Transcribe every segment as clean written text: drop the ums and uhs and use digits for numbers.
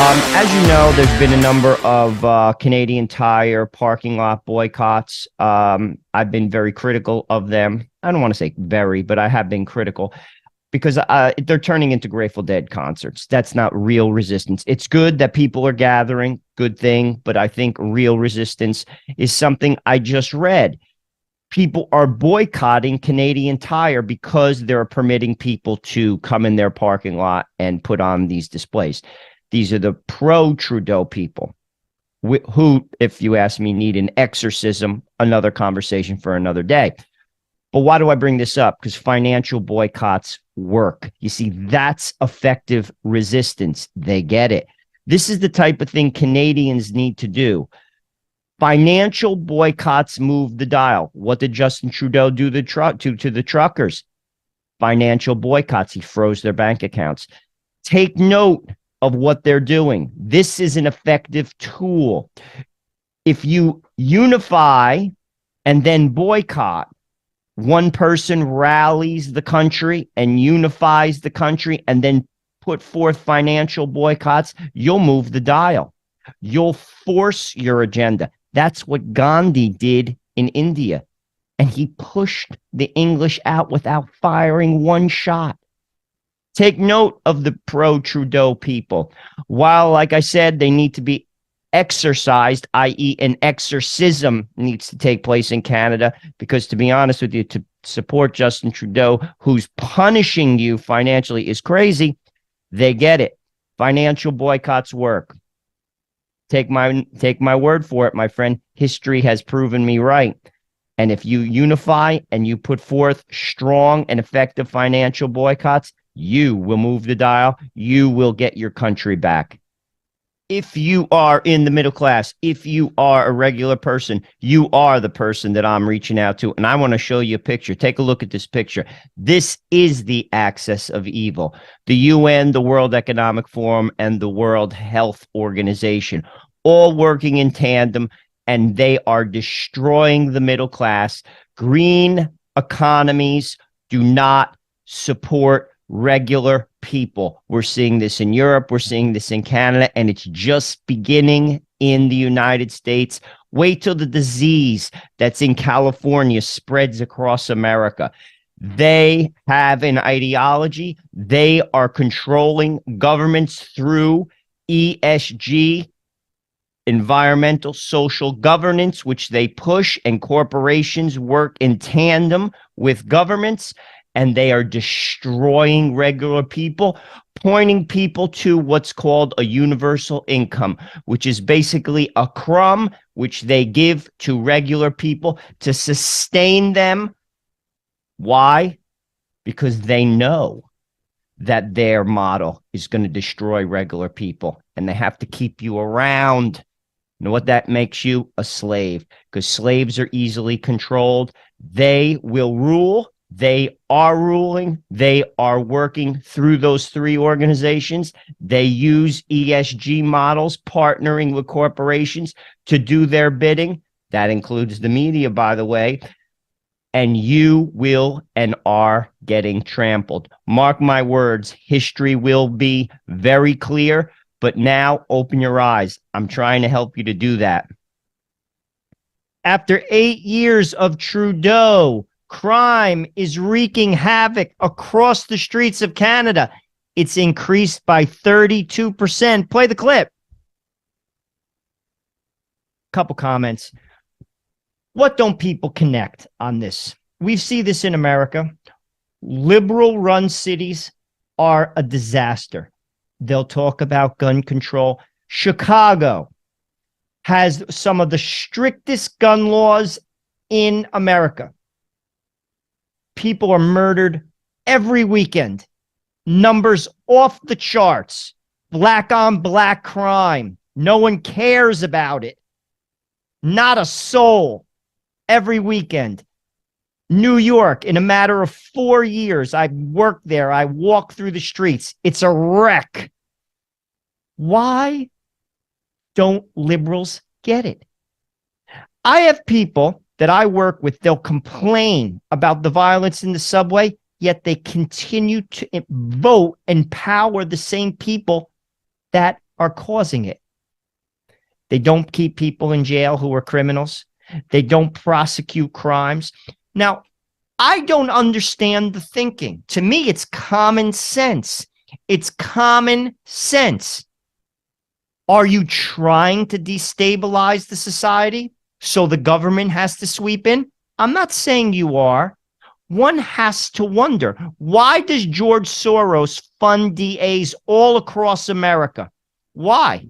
As you know, there's been a number of Canadian Tire parking lot boycotts. I've been very critical of them. I don't want to say very, but I have been critical because they're turning into Grateful Dead concerts. That's not real resistance. It's good that people are gathering, good thing, but I think real resistance is something I just read. People are boycotting Canadian Tire because they're permitting people to come in their parking lot and put on these displays. These are the pro-Trudeau people who, if you ask me, need an exorcism, another conversation for another day. But why do I bring this up? Because financial boycotts work. You see, that's effective resistance. They get it. This is the type of thing Canadians need to do. Financial boycotts move the dial. What did Justin Trudeau do to the truckers? Financial boycotts. He froze their bank accounts. Take note of what they're doing. This is an effective tool. If you unify and then boycott, one person rallies the country and unifies the country and then put forth financial boycotts, you'll move the dial. You'll force your agenda. That's what Gandhi did in India. And he pushed the English out without firing one shot. Take note of the pro-Trudeau people. While, like I said, they need to be exorcised, i.e. an exorcism needs to take place in Canada, because to be honest with you, to support Justin Trudeau, who's punishing you financially, is crazy. They get it. Financial boycotts work. Take my word for it, my friend. History has proven me right. And if you unify and you put forth strong and effective financial boycotts, you will move the dial. You will get your country back. If you are in the middle class, if you are a regular person, you are the person that I'm reaching out to. And I want to show you a picture. Take a look at this picture. This is the axis of evil. The UN, the World Economic Forum, and the World Health Organization, all working in tandem, and they are destroying the middle class. Green economies do not support regular people. We're seeing this in Europe. We're seeing this in Canada, and it's just beginning in the United States. Wait till the disease that's in California spreads across America. They have an ideology. They are controlling governments through ESG, environmental social governance, which they push, and corporations work in tandem with governments. And they are destroying regular people, pointing people to what's called a universal income, which is basically a crumb which they give to regular people to sustain them. Why? Because they know that their model is going to destroy regular people, and they have to keep you around. You know what that makes you? A slave, because slaves are easily controlled. They will rule. They are ruling. They are working through those three organizations. They use ESG models, partnering with corporations to do their bidding. That includes the media, by the way. And you will and are getting trampled. Mark my words, history will be very clear, but now open your eyes. I'm trying to help you to do that. After 8 years of Trudeau, crime is wreaking havoc across the streets of Canada. It's increased by 32%. Play the clip. Couple comments. What don't people connect on this? We see this in America. Liberal-run cities are a disaster. They'll talk about gun control. Chicago has some of the strictest gun laws in America. People are murdered every weekend. Numbers off the charts. Black on black crime. No one cares about it. Not a soul. Every weekend. New York, in a matter of 4 years, I worked there. I walked through the streets. It's a wreck. Why don't liberals get it? I have people that I work with, they'll complain about the violence in the subway, yet they continue to vote and power the same people that are causing it. They don't keep people in jail who are criminals. They don't prosecute crimes. Now, I don't understand the thinking. To me, it's common sense. It's common sense. Are you trying to destabilize the society so the government has to sweep in? I'm not saying you are. One has to wonder, why does George Soros fund DAs all across America? Why?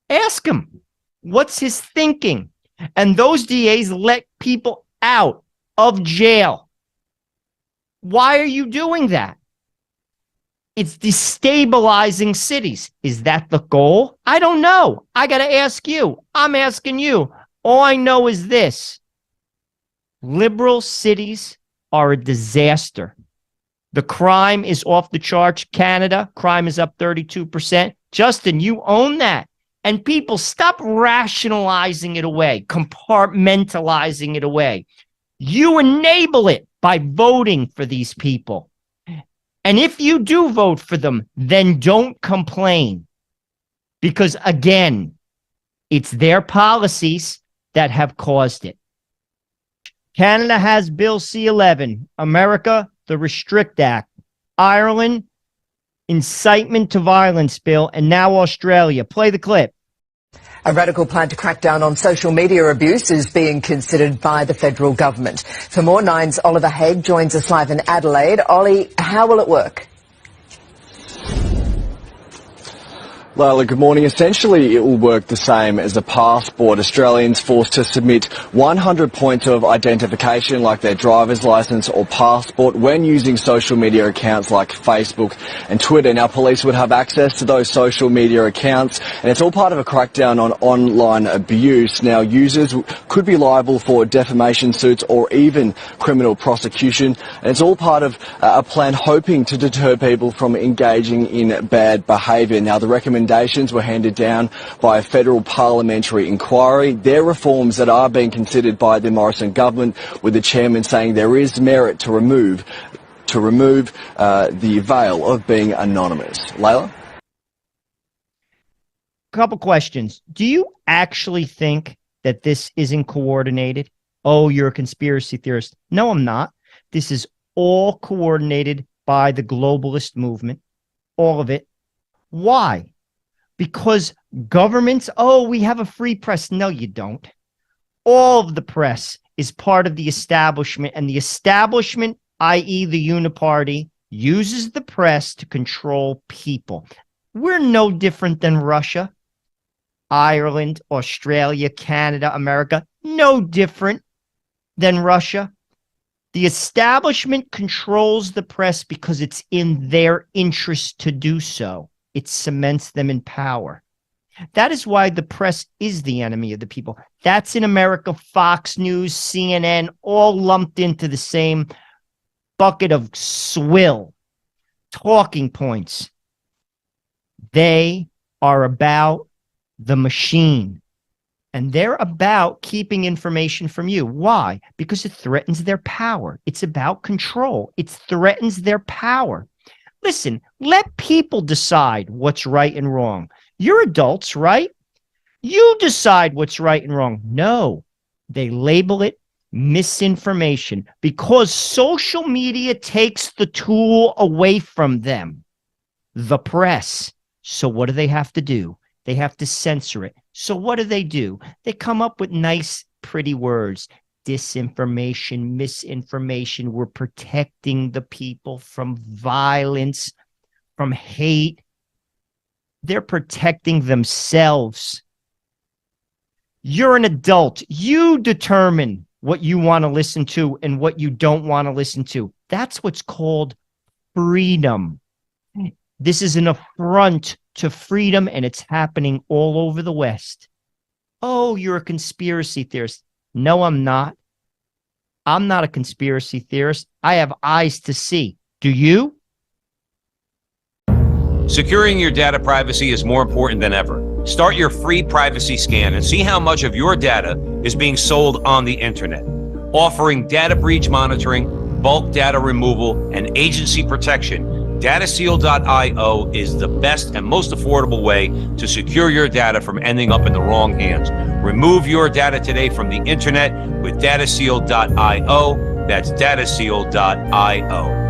Ask him. What's his thinking? And those DAs let people out of jail. Why are you doing that? It's destabilizing cities. Is that the goal? I don't know. I got to ask you. I'm asking you. All I know is this. Liberal cities are a disaster. The crime is off the charts. Canada, crime is up 32%. Justin, you own that. And people, stop rationalizing it away, compartmentalizing it away. You enable it by voting for these people. And if you do vote for them, then don't complain. Because again, it's their policies that have caused it. Canada has Bill C-11. America, the Restrict Act. Ireland, Incitement to Violence Bill. And now Australia. Play the clip. A radical plan to crack down on social media abuse is being considered by the federal government. For more, Nine's Oliver Haig joins us live in Adelaide. Ollie, how will it work? Layla, good morning. Essentially, it will work the same as a passport. Australians forced to submit 100 points of identification, like their driver's licence or passport, when using social media accounts like Facebook and Twitter. Now, police would have access to those social media accounts, and it's all part of a crackdown on online abuse. Now, users could be liable for defamation suits or even criminal prosecution, and it's all part of a plan hoping to deter people from engaging in bad behaviour. Now, the recommendations were handed down by a federal parliamentary inquiry. They're reforms that are being considered by the Morrison government, with the chairman saying there is merit to remove the veil of being anonymous. Layla? Couple questions. Do you actually think that this isn't coordinated? Oh, you're a conspiracy theorist. No, I'm not. This is all coordinated by the globalist movement. All of it. Why? Because governments, oh, we have a free press. No, you don't. All of the press is part of the establishment, and the establishment, i.e. the uniparty, uses the press to control people. We're no different than Russia, Ireland, Australia, Canada, America. No different than Russia. The establishment controls the press because it's in their interest to do so. It cements them in power. That is why the press is the enemy of the people. That's in America, Fox News, CNN, all lumped into the same bucket of swill, talking points. They are about the machine, and they're about keeping information from you. Why? Because it threatens their power. It's about control. It threatens their power. Listen, let people decide what's right and wrong. You're adults, right? You decide what's right and wrong. No, they label it misinformation because social media takes the tool away from them, the press. So what do they have to do? They have to censor it. So what do? They come up with nice, pretty words. Disinformation, misinformation. We're protecting the people from violence, from hate. They're protecting themselves. You're an adult. You determine what you want to listen to and what you don't want to listen to. That's what's called freedom. This is an affront to freedom, and it's happening all over the West. Oh, you're a conspiracy theorist. No, I'm not. I'm not a conspiracy theorist. I have eyes to see. Do you? Securing your data privacy is more important than ever. Start your free privacy scan and see how much of your data is being sold on the internet. Offering data breach monitoring, bulk data removal, and agency protection, DataSeal.io is the best and most affordable way to secure your data from ending up in the wrong hands. Remove your data today from the internet with DataSeal.io. That's DataSeal.io.